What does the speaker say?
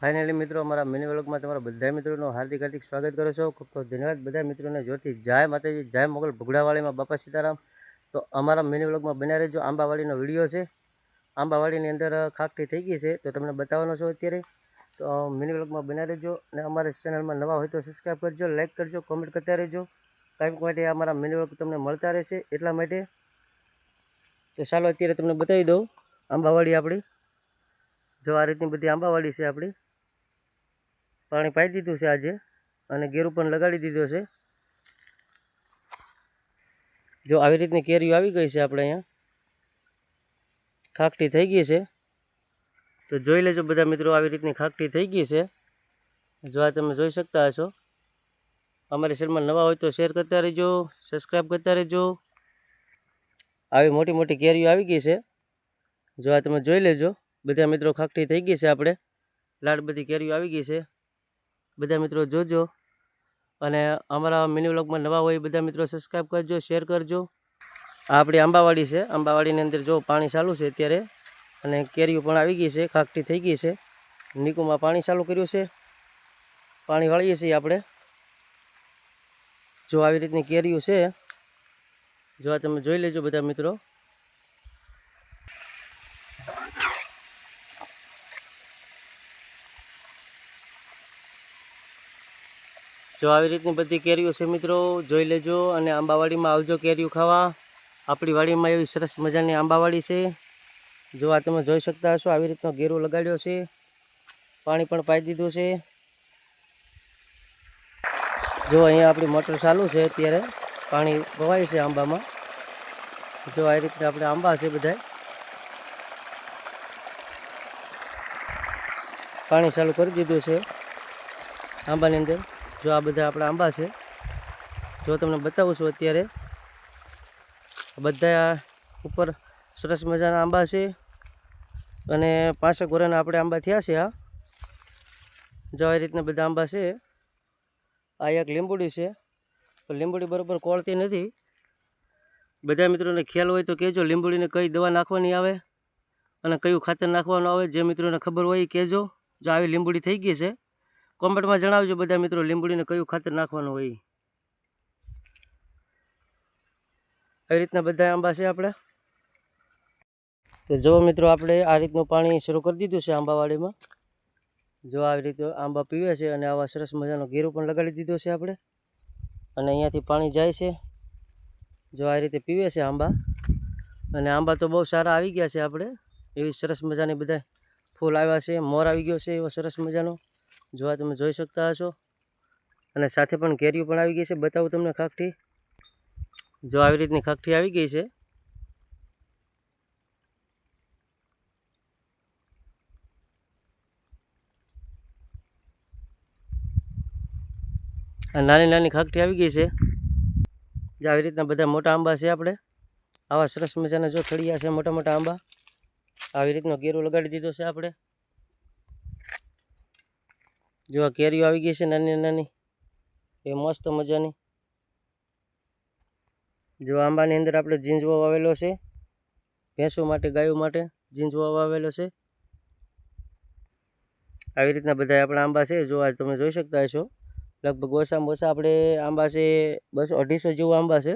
Finally મિત્રો અમારા mini વ્લોગમાં તમારા બધા મિત્રોનું હાર્દિક હાર્દિક સ્વાગત કરો છો. ખૂબ ખૂબ ધન્યવાદ બધા મિત્રોને. જોરથી જય માતાજી, જય મોગલ ભગડાવાળીમાં બાપા સીતારામ. તો અમારા મિની વ્લોગમાં બન્યા રહેજો. આંબાવાડીનો વિડીયો છે. આંબાવાડીની અંદર ખાકઠી થઈ ગઈ છે તો તમને બતાવવાનો છો અત્યારે. તો મિની વ્લોગમાં બન્યા રહેજો અને અમારા ચેનલમાં નવા હોય તો સબસ્ક્રાઈબ કરજો, લાઇક કરજો, કોમેન્ટ કરતા રહેજો. કાંઈક માટે અમારા મિની વ્લોગ તમને મળતા રહેશે એટલા માટે. તો ચાલો અત્યારે તમને બતાવી દઉં આંબાવાડી આપણી. જો આ રીતની બધી આંબાવાડી છે આપણી. પાણી પાઈ દીધું છે આજે અને ગેરું પણ લગાડી દીધો છે. જો આવી રીતની કેરીઓ આવી ગઈ છે આપણે અહીંયા. ખાકઠી થઈ ગઈ છે તો જોઈ લેજો બધા મિત્રો. આવી રીતની ખાકઠી થઈ ગઈ છે. જો આ તમે જોઈ શકતા હશો. અમારી ચેનલમાં નવા હોય તો શેર કરતા રહેજો, સબસ્ક્રાઈબ કરતા રહેજો. આવી મોટી મોટી કેરીઓ આવી ગઈ છે. જો આ તમે જોઈ લેજો બધા મિત્રો. ખાકઠી થઈ ગઈ છે આપણે. લાડ બધી કેરીઓ આવી ગઈ છે. બધા મિત્રો જોજો અને અમારા મિની વ્લોગમાં નવા હોય બધા મિત્રો સબસ્ક્રાઈબ કરજો, શેર કરજો. આ આપણી આંબાવાડી છે. આંબાવાડીની અંદર જો પાણી ચાલુ છે અત્યારે અને કેરીઓ પણ આવી ગઈ છે. ખાકઠી થઈ ગઈ છે. નિકુમાં પાણી ચાલુ કર્યું છે. પાણી વાળીએ છીએ આપણે. જો આવી રીતની કેરીઓ છે. જો આ તમે જોઈ લેજો બધા મિત્રો. જો આવી રીતની બધી કેરીઓ છે મિત્રો, જોઈ લેજો અને આંબાવાડીમાં આવજો કેરીઓ ખાવા. આપણી વાડીમાં એવી સરસ મજાની આંબાવાડી છે. જો આ તમે જોઈ શકતા હશો. આવી રીતનો ઘેરો લગાડ્યો છે. પાણી પણ પાઈ દીધું છે. જો અહીંયા આપણી મોટર ચાલુ છે અત્યારે. પાણી પવાય છે આંબામાં. જો આ રીતે આપણે આંબા છે બધા. પાણી ચાલુ કરી દીધું છે આંબાની અંદર. જો આ બધા આપણા આંબા છે. જો તમને બતાવું છું અત્યારે. બધા ઉપર સરસ મજાના આંબા છે અને 5 વર્ષના આપણે આંબા થયા છે. આ જો આ રીતના બધા આંબા છે. આ એક લીંબુડી છે પણ લીંબુડી બરાબર કોળતી નથી. બધા મિત્રોને ખ્યાલ હોય તો કહેજો લીંબુડીને કઈ દવા નાખવાની આવે અને કયું ખાતર નાખવાનું આવે. જે મિત્રોને ખબર હોય એ કહેજો. જો આવી લીંબુડી થઈ ગઈ છે કોમેન્ટમાં જણાવજો બધા મિત્રો લીંબુડીને કયું ખાતર નાખવાનું હોય. આવી રીતના બધા આંબા છે આપણે. તો જો મિત્રો આપણે આ રીતનું પાણી શરૂ કરી દીધું છે આંબાવાડીમાં. જો આવી રીતે આંબા પીવે છે અને આવા સરસ મજાનો ઘેરો પણ લગાડી દીધો છે આપણે. અને અહીંયાથી પાણી જાય છે. જો આ રીતે પીવે છે આંબા. અને આંબા તો બહુ સારા આવી ગયા છે આપણે. એવી સરસ મજાની બધા ફૂલ આવ્યા છે. મોર આવી ગયો છે એવો સરસ મજાનો. જો આ તમે જોઈ શકતા હશો. અને સાથે પણ કેરીઓ પણ આવી ગઈ છે. બતાવું તમને ખાકઠી. જો આવી રીતની ખાકઠી આવી ગઈ છે. આ નાની નાની ખાકઠી આવી ગઈ છે. જે આવી રીતના બધા મોટા આંબા છે આપણે. આવા સરસ મજાના જો થળિયા છે મોટા મોટા આંબા. આવી રીતનો ઘેરો લગાડી દીધો છે આપણે. જો આ કેરીઓ આવી ગઈ છે નાની નાની એ મસ્ત મજાની. જો આંબાની અંદર આપણે ઝીંઝવો વાવેલો છે. ભેંસો માટે, ગાયો માટે ઝીંઝવો વાવેલો છે. આવી રીતના બધા આપણા આંબા છે. જો આ તમે જોઈ શકતા હશો. લગભગ ઓછામાં ઓછા આપણે આંબા છે 200-250 જેવા આંબા છે.